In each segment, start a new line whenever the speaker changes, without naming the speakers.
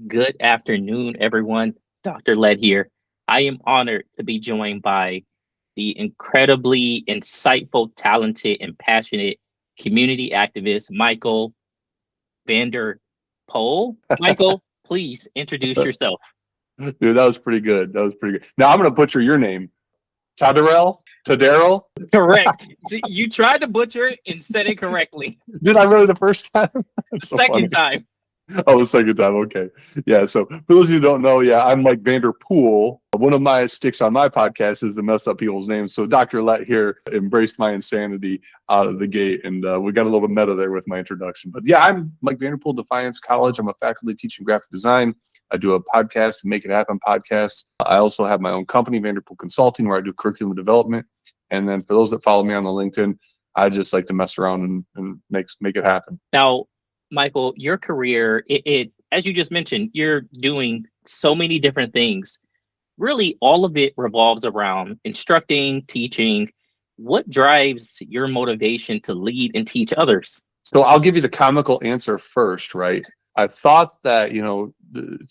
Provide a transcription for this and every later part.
Good afternoon, everyone. Dr. Lett here. I am honored to be joined by the incredibly insightful, talented, and passionate community activist, Michael Vanderpool. Michael, please introduce yourself.
Dude, that was pretty good. That was pretty good. Now I'm going to butcher your name. Tadero?
Correct. See, you tried to butcher it and said it correctly.
Did I really the first time?
The second time.
Oh, the second time. Okay. Yeah. So for those of you who don't know, I'm Mike Vanderpool. One of my sticks on my podcast is to mess up people's names. So Dr. Lett here embraced my insanity out of the gate. And we got a little bit meta there with my introduction. But yeah, I'm Mike Vanderpool, Defiance College. I'm a faculty teaching graphic design. I do a podcast, Make It Happen podcast. I also have my own company, Vanderpool Consulting, where I do curriculum development. And then for those that follow me on the LinkedIn, I just like to mess around and make it happen.
Now, Michael, your career, it as you just mentioned, you're doing so many different things. Really, all of it revolves around instructing, teaching. What drives your motivation to lead and teach others?
So I'll give you the comical answer first, right? I thought that,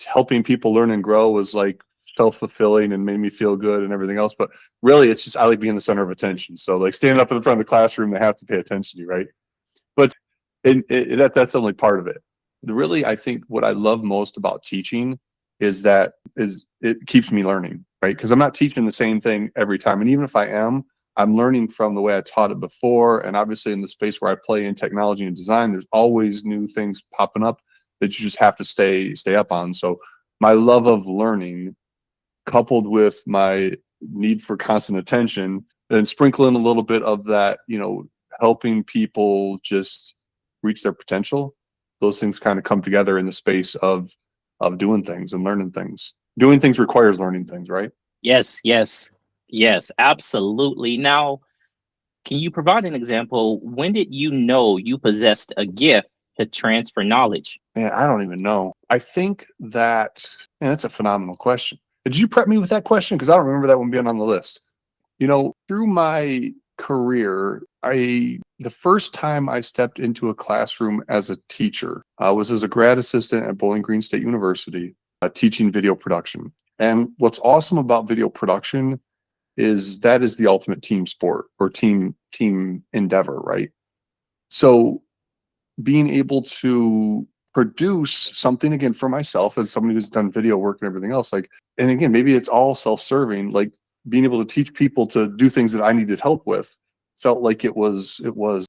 helping people learn and grow was like self-fulfilling and made me feel good and everything else. But really, it's just I like being the center of attention. So like standing up in front of the classroom, they have to pay attention to you, right? But that's only part of it. Really, I think what I love most about teaching is it keeps me learning, right? Because I'm not teaching the same thing every time. And even if I am, I'm learning from the way I taught it before. And obviously in the space where I play in technology and design, there's always new things popping up that you just have to stay up on. So my love of learning, coupled with my need for constant attention, and sprinkle in a little bit of that, helping people just reach their potential. Those things kind of come together in the space of doing things and learning things. Doing things requires learning things, right?
Yes, absolutely. Now, can you provide an example? When did you know you possessed a gift to transfer knowledge?
Man, I don't even know. I think that's a phenomenal question. Did you prep me with that question? Because I don't remember that one being on the list. Through my career, the first time I stepped into a classroom as a teacher was as a grad assistant at Bowling Green State University, teaching video production. And what's awesome about video production is that is the ultimate team sport or team endeavor, right? So being able to produce something, again, for myself as somebody who's done video work and everything else, and again, maybe it's all self-serving, like being able to teach people to do things that I needed help with felt like it was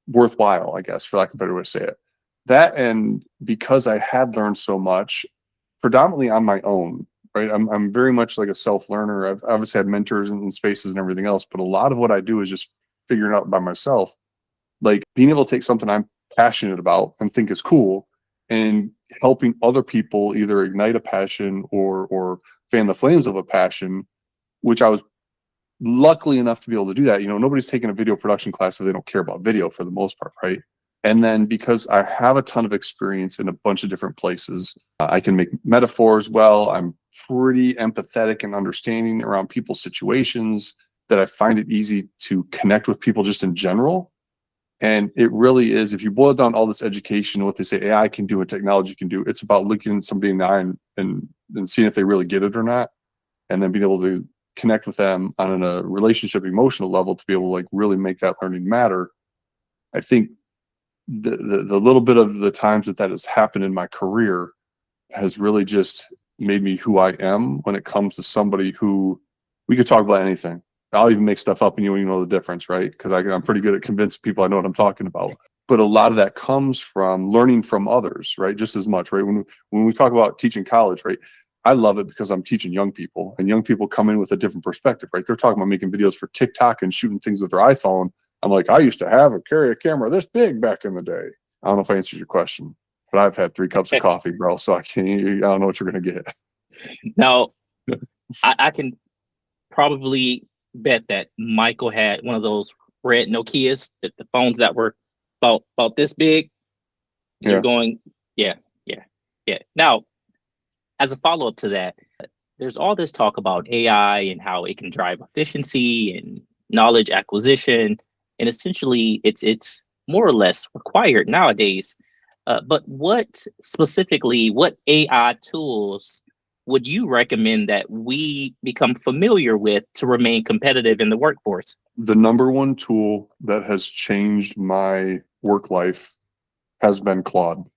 worthwhile, I guess, for lack of a better way to say it. That, and because I had learned so much, predominantly on my own, right? I'm very much like a self-learner. I've obviously had mentors and spaces and everything else, but a lot of what I do is just figuring out by myself. Like being able to take something I'm passionate about and think is cool and helping other people either ignite a passion or fan the flames of a passion, which I was luckily enough to be able to do that. Nobody's taking a video production class if they don't care about video for the most part, right? And then because I have a ton of experience in a bunch of different places, I can make metaphors well. I'm pretty empathetic and understanding around people's situations, that I find it easy to connect with people just in general. And it really is, if you boil down all this education, what they say AI can do and technology can do, it's about looking at somebody in the eye and seeing if they really get it or not, and then being able to connect with them on a relationship, emotional level to be able to like really make that learning matter. I think the little bit of the times that has happened in my career has really just made me who I am when it comes to somebody who we could talk about anything. I'll even make stuff up and you won't even know the difference, right? Because I'm pretty good at convincing people I know what I'm talking about. But a lot of that comes from learning from others, right? Just as much, right? When we talk about teaching college, right? I love it because I'm teaching young people, and young people come in with a different perspective, right? They're talking about making videos for TikTok and shooting things with their iPhone. I'm like, I used to carry a camera this big back in the day. I don't know if I answered your question, but I've had 3 cups of coffee, bro. So I don't know what you're going to get.
Now, I can probably bet that Michael had one of those red Nokias, the phones that were about this big. You're going, yeah. Now, as a follow-up to that, there's all this talk about AI and how it can drive efficiency and knowledge acquisition, and essentially it's more or less required nowadays. But what specifically, what AI tools would you recommend that we become familiar with to remain competitive in the workforce?
The number one tool that has changed my work life has been Claude.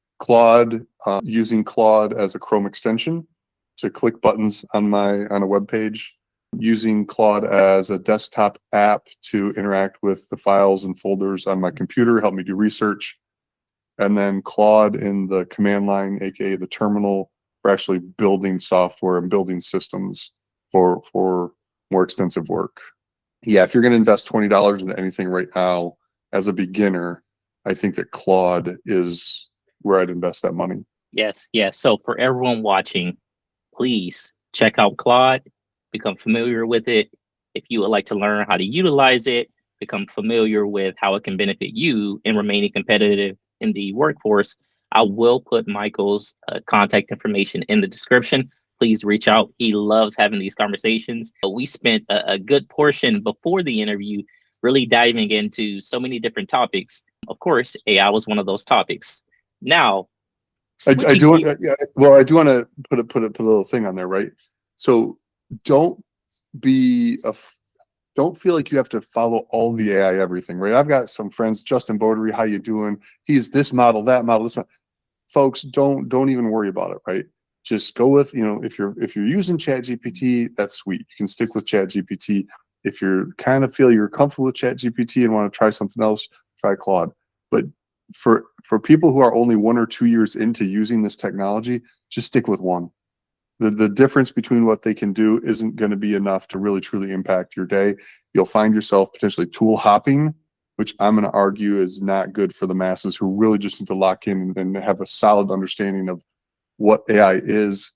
Using Claude as a Chrome extension to click buttons on a web page, using Claude as a desktop app to interact with the files and folders on my computer, help me do research, and then Claude in the command line, aka the terminal, for actually building software and building systems for more extensive work. Yeah, if you're going to invest $20 into anything right now as a beginner, I think that Claude is where I'd invest that money.
Yes, yes. So for everyone watching, please check out Claude, become familiar with it. If you would like to learn how to utilize it, become familiar with how it can benefit you in remaining competitive in the workforce, I will put Michael's contact information in the description. Please reach out. He loves having these conversations. We spent a good portion before the interview really diving into so many different topics. Of course, AI was one of those topics. Now,
I do want, I do want to put a little thing on there, right? So don't don't feel like you have to follow all the AI everything, right? I've got some friends, Justin Bodery, how you doing? He's this model, that model, this model. Folks, don't even worry about it, right? Just go with, if you're using ChatGPT, that's sweet. You can stick with ChatGPT. If you're kind of feel you're comfortable with ChatGPT and want to try something else, try Claude. But for people who are only 1 or 2 years into using this technology, just stick with one. The difference between what they can do isn't going to be enough to really truly impact your day. You'll find yourself potentially tool hopping, which I'm going to argue is not good for the masses who really just need to lock in and have a solid understanding of what AI is,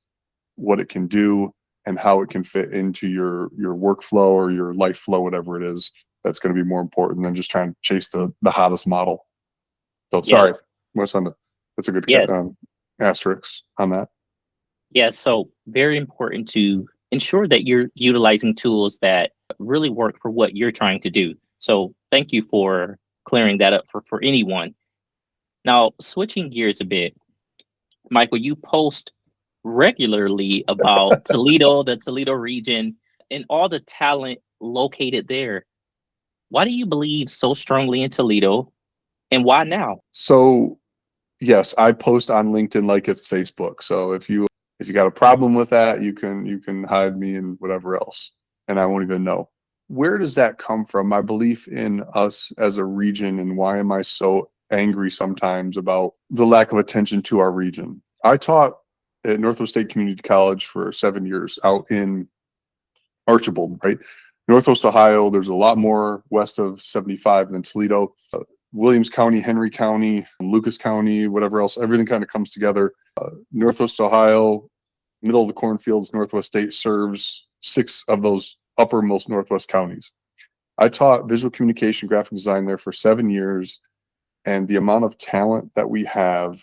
what it can do, and how it can fit into your workflow or your life flow, whatever it is. That's going to be more important than just trying to chase the hottest model. So sorry, that's a good asterisk on that.
Yeah, so very important to ensure that you're utilizing tools that really work for what you're trying to do. So thank you for clearing that up for anyone. Now, switching gears a bit, Michael, you post regularly about Toledo, the Toledo region, and all the talent located there. Why do you believe so strongly in Toledo, and why now?
So, yes, I post on LinkedIn like it's Facebook. So if you got a problem with that, you can hide me and whatever else, and I won't even know. Where does that come from? My belief in us as a region, and why am I so angry sometimes about the lack of attention to our region? I taught at Northwest State Community College for 7 years out in Archibald, right? Northwest Ohio, there's a lot more west of 75 than Toledo. Williams County, Henry County, Lucas County, whatever else, everything kind of comes together. Northwest Ohio, middle of the cornfields, Northwest State serves 6 of those uppermost Northwest counties. I taught visual communication, graphic design there for 7 years, and the amount of talent that we have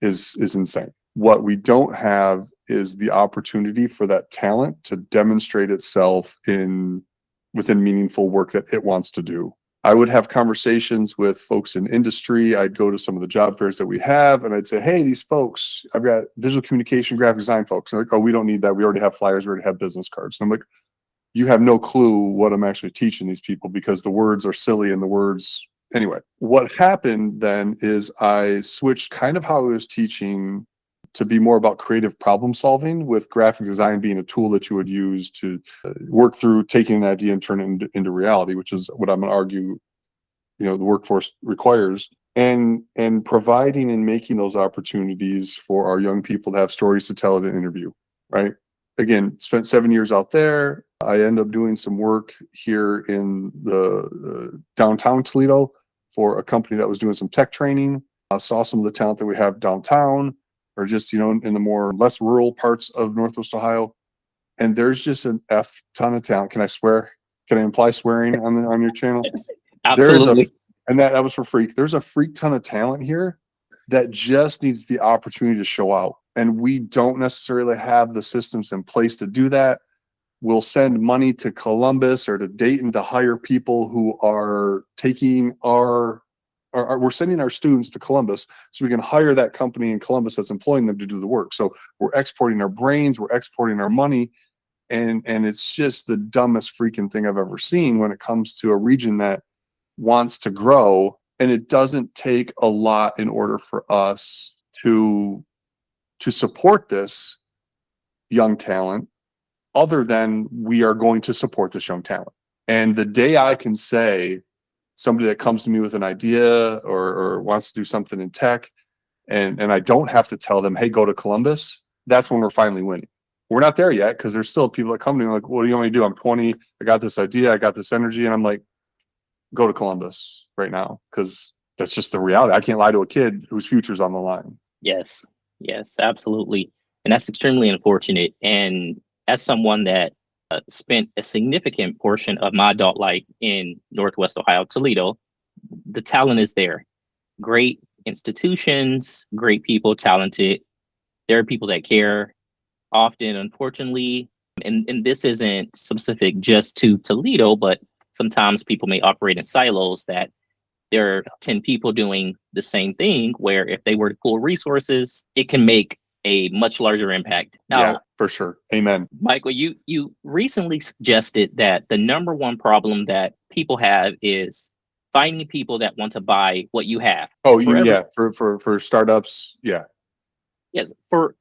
is insane. What we don't have is the opportunity for that talent to demonstrate itself within meaningful work that it wants to do. I would have conversations with folks in industry. I'd go to some of the job fairs that we have, and I'd say, hey, these folks, I've got visual communication, graphic design folks. And they're like, oh, we don't need that. We already have flyers. We already have business cards. And I'm like, you have no clue what I'm actually teaching these people, because the words are silly and the words. Anyway, what happened then is I switched kind of how I was teaching to be more about creative problem solving, with graphic design being a tool that you would use to work through taking an idea and turn it into reality, which is what I'm going to argue, the workforce requires, and providing and making those opportunities for our young people to have stories to tell at an interview, right? Again, spent 7 years out there. I end up doing some work here in the downtown Toledo for a company that was doing some tech training. I saw some of the talent that we have downtown, or just, in the more less rural parts of Northwest Ohio. And there's just an ton of talent. Can I swear? Can I imply swearing on your channel?
Absolutely.
And that was for freak. There's a freak ton of talent here that just needs the opportunity to show out. And we don't necessarily have the systems in place to do that. We'll send money to Columbus or to Dayton to hire people who are taking our we're sending our students to Columbus so we can hire that company in Columbus that's employing them to do the work. So we're exporting our brains, we're exporting our money. And it's just the dumbest freaking thing I've ever seen when it comes to a region that wants to grow. And it doesn't take a lot in order for us to support this young talent, other than we are going to support this young talent. And the day I can say, somebody that comes to me with an idea or wants to do something in tech, and I don't have to tell them, hey, go to Columbus, that's when we're finally winning. We're not there yet, because there's still people that come to me like, what do you want me to do? I'm 20, I got this idea, I got this energy, and I'm like, go to Columbus right now, because that's just the reality. I can't lie to a kid whose future's on the line.
Yes, yes, absolutely. And that's extremely unfortunate. And as someone that spent a significant portion of my adult life in Northwest Ohio, Toledo, the talent is there. Great institutions, great people, talented. There are people that care. Often, unfortunately, and this isn't specific just to Toledo, but sometimes people may operate in silos, that there are 10 people doing the same thing, where if they were to pool resources, it can make a much larger impact. Now,
Yeah, for sure. Amen.
Michael, you recently suggested that the number one problem that people have is finding people that want to buy what you have.
Oh, for startups. Yeah.
Yes, for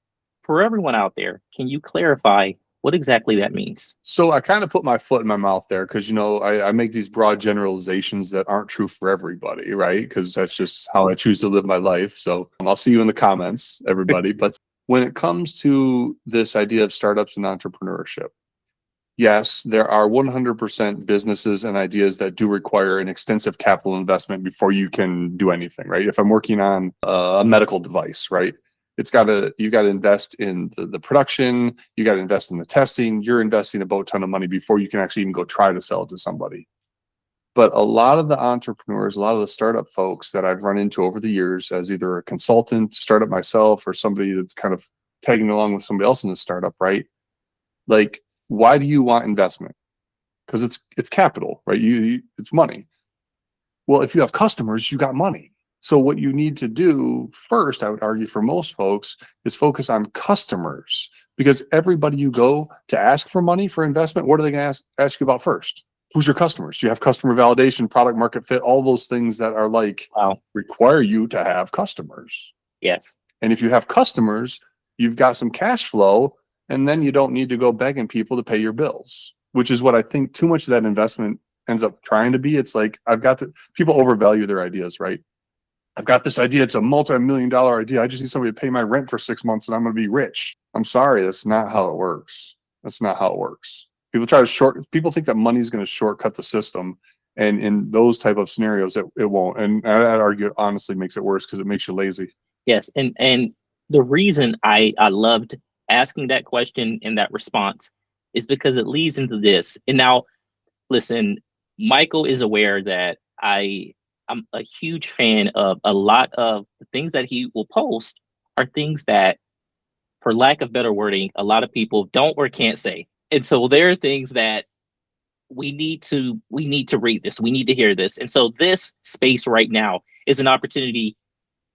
everyone out there, can you clarify what exactly that means?
So I kind of put my foot in my mouth there, because, I make these broad generalizations that aren't true for everybody, right? Because that's just how I choose to live my life. So I'll see you in the comments, everybody. But when it comes to this idea of startups and entrepreneurship, yes, there are 100% businesses and ideas that do require an extensive capital investment before you can do anything, right? If I'm working on a medical device, right? You got to invest in the production, you got to invest in the testing, you're investing a boat ton of money before you can actually even go try to sell it to somebody. But a lot of the entrepreneurs, a lot of the startup folks that I've run into over the years as either a consultant, startup myself, or somebody that's kind of tagging along with somebody else in the startup, right? Like, why do you want investment? Because it's capital, right? It's money. Well, if you have customers, you got money. So what you need to do first, I would argue for most folks, is focus on customers, because everybody you go to ask for money for investment, what are they going to ask you about first? Who's your customers? Do you have customer validation, product market fit, all those things that are like require you to have customers.
Yes.
And if you have customers, you've got some cash flow, and then you don't need to go begging people to pay your bills, which is what I think too much of that investment ends up trying to be. It's like, people overvalue their ideas, right? I've got this idea. It's a multi-million-dollar idea. I just need somebody to pay my rent for 6 months and I'm going to be rich. I'm sorry. That's not how it works. That's not how it works. People think that money is going to shortcut the system. And in those type of scenarios, it won't. And I'd argue it honestly makes it worse, because it makes you lazy.
Yes. And the reason I loved asking that question and that response is because it leads into this. And now, listen, Michael is aware that I'm a huge fan of a lot of the things that he will post are things that, for lack of better wording, a lot of people don't or can't say. And so there are things that we need to read this. We need to hear this. And so this space right now is an opportunity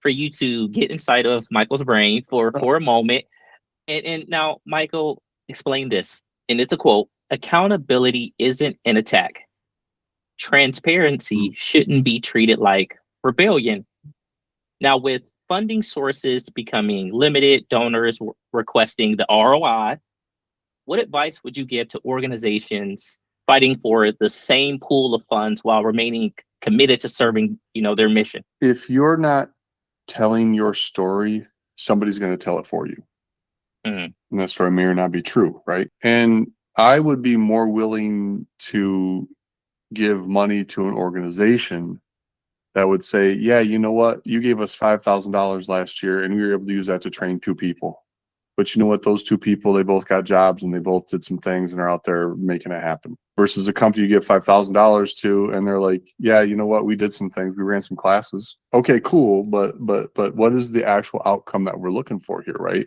for you to get inside of Michael's brain for a moment. And now, Michael, explain this. And it's a quote: accountability isn't an attack. Transparency shouldn't be treated like rebellion. Now, with funding sources becoming limited, donors requesting the ROI, what advice would you give to organizations fighting for the same pool of funds while remaining committed to serving, their mission?
If you're not telling your story, somebody's going to tell it for you. And that story may or not be true, right? And I would be more willing to give money to an organization that would say, yeah, you know what? You gave us $5,000 last year and we were able to use that to train 2 people. But you know what? Those 2 people, they both got jobs and they both did some things and are out there making it happen. Versus a company you give $5,000 to and they're like, yeah, you know what? We did some things. We ran some classes. Okay, cool. But what is the actual outcome that we're looking for here, right?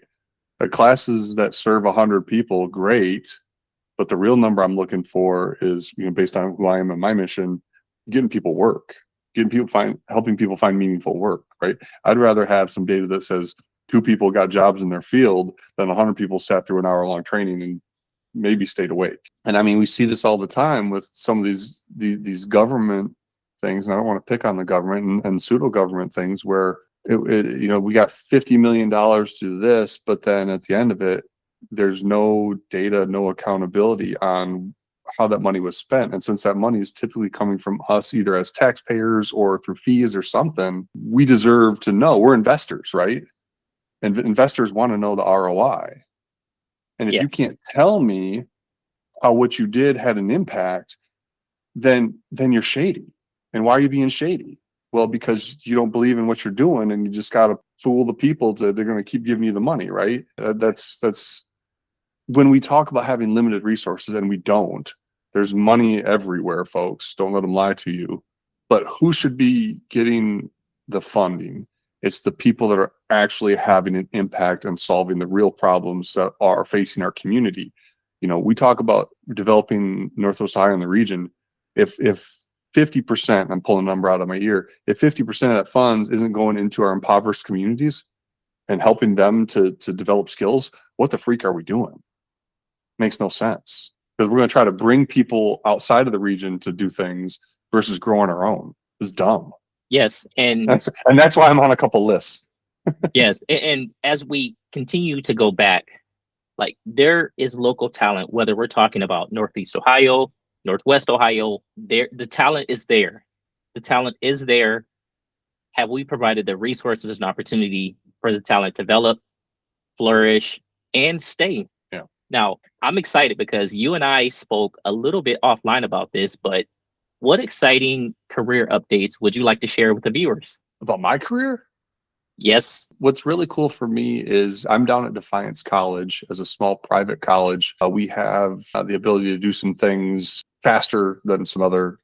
Classes that serve 100 people, great. But the real number I'm looking for is, based on who I am and my mission, getting people work. helping people find meaningful work, right? I'd rather have some data that says 2 people got jobs in their field than 100 people sat through an hour-long training and maybe stayed awake. And I mean, we see this all the time with some of these government things, and I don't want to pick on the government and pseudo government things where we got $50 million to do this, but then at the end of it, there's no data, no accountability on how that money was spent. And since that money is typically coming from us, either as taxpayers or through fees or something, we deserve to know. We're investors, right? And investors want to know the ROI. And if you can't tell me how what you did had an impact, then you're shady. And why are you being shady? Well, because you don't believe in what you're doing, and you just got to fool the people they're going to keep giving you the money, right? That's when we talk about having limited resources, and we don't. There's money everywhere, folks. Don't let them lie to you. But who should be getting the funding? It's the people that are actually having an impact on solving the real problems that are facing our community. We talk about developing Northwest Ohio in the region. If 50%, I'm pulling a number out of my ear, if 50% of that funds isn't going into our impoverished communities and helping them to develop skills, what the freak are we doing? Makes no sense. Because we're going to try to bring people outside of the region to do things versus growing our own. It's dumb.
Yes. And
that's why I'm on a couple lists.
yes. And as we continue to go back, like, there is local talent, whether we're talking about Northeast Ohio, Northwest Ohio, the talent is there. The talent is there. Have we provided the resources and opportunity for the talent to develop, flourish, and stay?
Yeah.
Now, I'm excited because you and I spoke a little bit offline about this, but what exciting career updates would you like to share with the viewers?
About my career?
Yes.
What's really cool for me is I'm down at Defiance College as a small private college. We have the ability to do some things faster than some other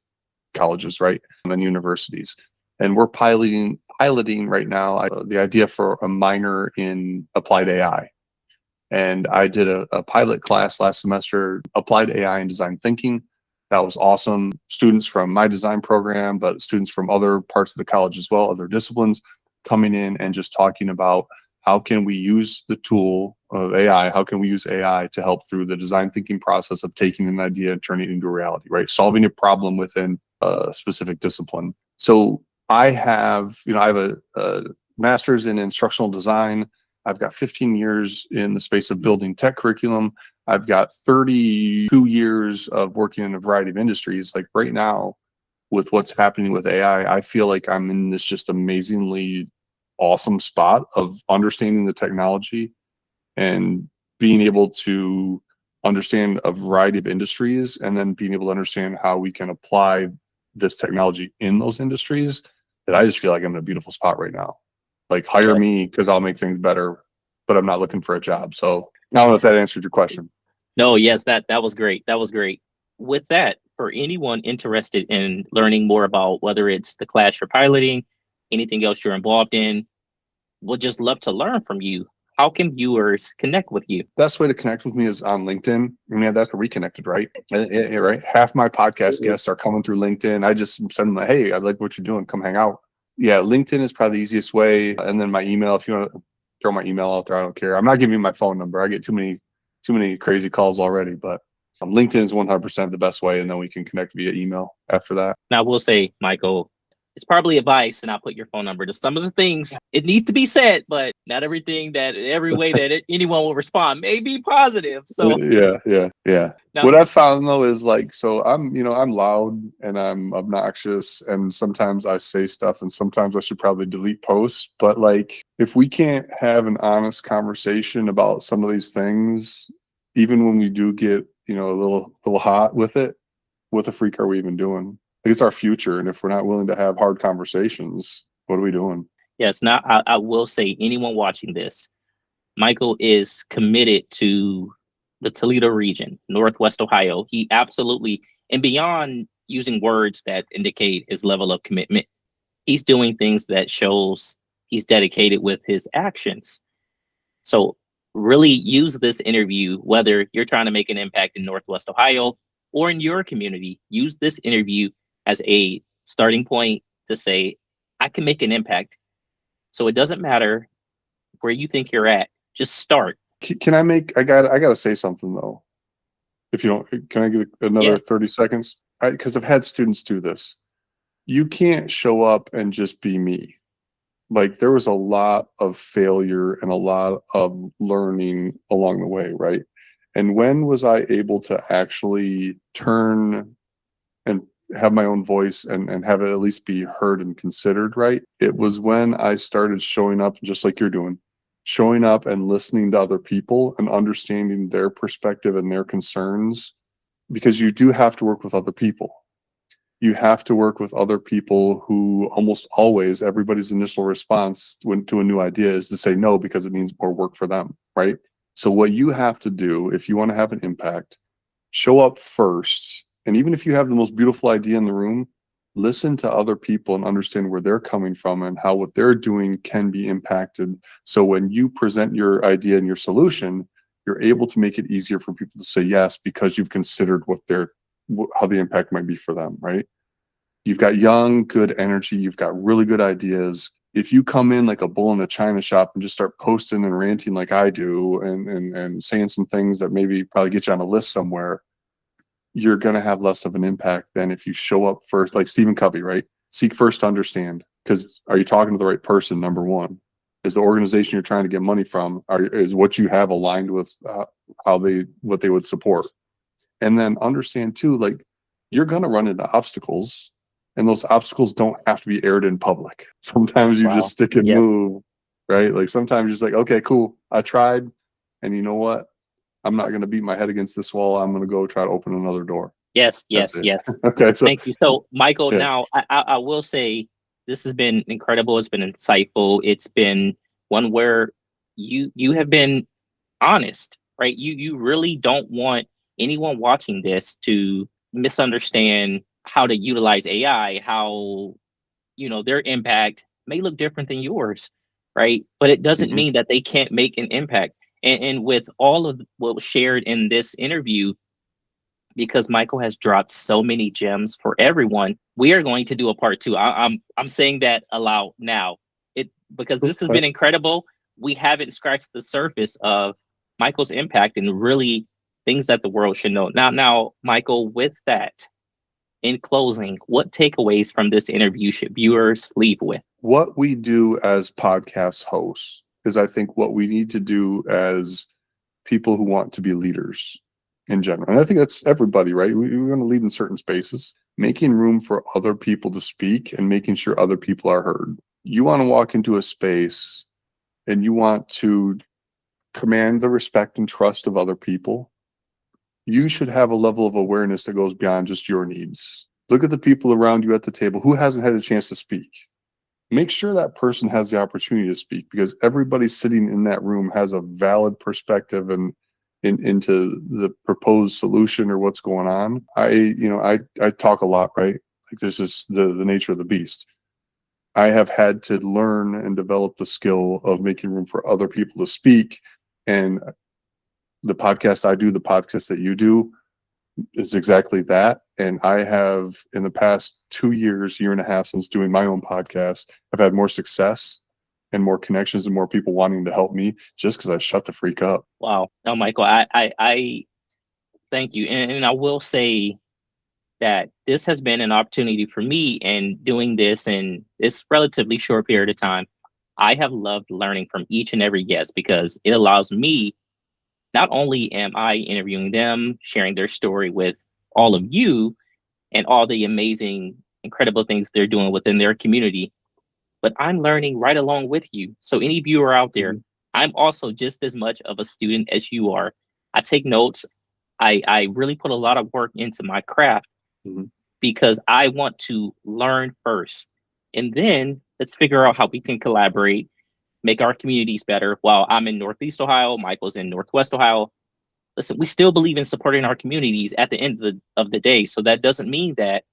colleges, right? And universities. And we're piloting right now the idea for a minor in applied AI. And I did a pilot class last semester, applied AI and design thinking. That was awesome. Students from my design program, but students from other parts of the college as well, other disciplines, coming in and just talking about how can we use the tool of AI, how can we use AI to help through the design thinking process of taking an idea and turning it into a reality, right? Solving a problem within a specific discipline. So I have a master's in instructional design. I've got 15 years in the space of building tech curriculum. I've got 32 years of working in a variety of industries. Like right now, with what's happening with AI, I feel like I'm in this just amazingly awesome spot of understanding the technology and being able to understand a variety of industries, and then being able to understand how we can apply this technology in those industries, that I just feel like I'm in a beautiful spot right now. Like, hire me because I'll make things better, but I'm not looking for a job. So I don't know if that answered your question.
No, yes, that was great. That was great. With that, for anyone interested in learning more about whether it's the class you're piloting, anything else you're involved in, would just love to learn from you. How can viewers connect with you?
Best way to connect with me is on LinkedIn. I mean, that's where we connected, right? Right. Half my podcast guests are coming through LinkedIn. I just send them, hey, I like what you're doing. Come hang out. Yeah, LinkedIn is probably the easiest way. And then my email, if you want to throw my email out there, I don't care. I'm not giving you my phone number. I get too many crazy calls already, but LinkedIn is 100% the best way. And then we can connect via email after that.
Now, I will say, Michael, it's probably advice to not put your phone number to some of the things. It needs to be said, but not every way that anyone will respond may be positive. So
yeah. Now, what I found though is like, so I'm loud and I'm obnoxious, and sometimes I say stuff, and sometimes I should probably delete posts. But like, if we can't have an honest conversation about some of these things, even when we do get a little hot with it, what the freak are we even doing? It's our future, and if we're not willing to have hard conversations, what are we doing?
Yes. Now, I will say, anyone watching this, Michael is committed to the Toledo region, Northwest Ohio. He absolutely, and beyond using words that indicate his level of commitment, he's doing things that shows he's dedicated with his actions. So really use this interview, whether you're trying to make an impact in Northwest Ohio or in your community, use this interview as a starting point to say, I can make an impact. So it doesn't matter where you think you're at, just start.
Can I make, I gotta say something though. If you don't, can I get another
Yes.
30 seconds? Because I've had students do this. You can't show up and just be me. Like there was a lot of failure and a lot of learning along the way, right? And when was I able to actually turn and have my own voice and have it at least be heard and considered, right? It was when I started showing up just like you're doing, showing up and listening to other people and understanding their perspective and their concerns, because you do have to work with other people. You have to work with other people who almost always everybody's initial response when to a new idea is to say no because it means more work for them, right? So what you have to do if you want to have an impact, show up first. And even if you have the most beautiful idea in the room, listen to other people and understand where they're coming from and how what they're doing can be impacted. So when you present your idea and your solution, you're able to make it easier for people to say yes because you've considered how the impact might be for them, right? You've got young, good energy. You've got really good ideas. If you come in like a bull in a china shop and just start posting and ranting like I do and saying some things that maybe probably get you on a list somewhere, you're going to have less of an impact than if you show up first, like Stephen Covey, right? Seek first to understand. Because are you talking to the right person? Number one, is the organization you're trying to get money from, is what you have aligned with what they would support? And then understand too, like you're going to run into obstacles, and those obstacles don't have to be aired in public. Sometimes you just stick and
Yes.
move, right? Like sometimes you're just like, okay, cool, I tried, and you know what? I'm not going to beat my head against this wall. I'm going to go try to open another door.
Yes.
That's
Yes.
it. Okay. So
Thank you. So, Michael,
yeah.
now I will say this has been incredible. It's been insightful. It's been one where you have been honest, right? You really don't want anyone watching this to misunderstand how to utilize AI, how their impact may look different than yours, right? But it doesn't
Mhm.
mean that they can't make an impact. And with all of what was shared in this interview, because Michael has dropped so many gems for everyone, we are going to do a part two. I'm saying that aloud now. Because this has
Okay.
been incredible. We haven't scratched the surface of Michael's impact and really things that the world should know. Now, Michael, with that, in closing, what takeaways from this interview should viewers leave with?
What we do as podcast hosts is, I think, what we need to do as people who want to be leaders in general. And I think that's everybody, right? We want to lead in certain spaces, making room for other people to speak and making sure other people are heard. You want to walk into a space and you want to command the respect and trust of other people. You should have a level of awareness that goes beyond just your needs. Look at the people around you at the table who hasn't had a chance to speak. Make sure that person has the opportunity to speak, because everybody sitting in that room has a valid perspective and into the proposed solution or what's going on. I talk a lot, right? Like this is the nature of the beast. I have had to learn and develop the skill of making room for other people to speak. And the podcast I do, the podcast that you do, is exactly that. And I have, in the past 2 years, year and a half since doing my own podcast, I've had more success and more connections and more people wanting to help me just because I shut the freak up.
Wow. No, Michael, I thank you. And I will say that this has been an opportunity for me, and doing this in this relatively short period of time, I have loved learning from each and every guest because it allows me, not only am I interviewing them, sharing their story with all of you and all the amazing, incredible things they're doing within their community, but I'm learning right along with you. So any viewer out there,
Mhm.
I'm also just as much of a student as you are. I take notes. I really put a lot of work into my craft
Mhm.
because I want to learn first. And then let's figure out how we can collaborate, make our communities better. While I'm in Northeast Ohio, Michael's in Northwest Ohio. Listen, we still believe in supporting our communities at the end of the day. So that doesn't mean that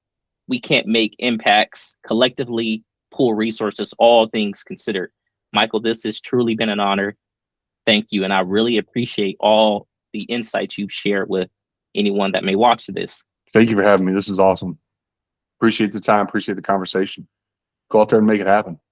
we can't make impacts collectively, pool resources, all things considered. Michael, this has truly been an honor. Thank you. And I really appreciate all the insights you've shared with anyone that may watch this.
Thank you for having me. This is awesome. Appreciate the time. Appreciate the conversation. go out there and make it happen.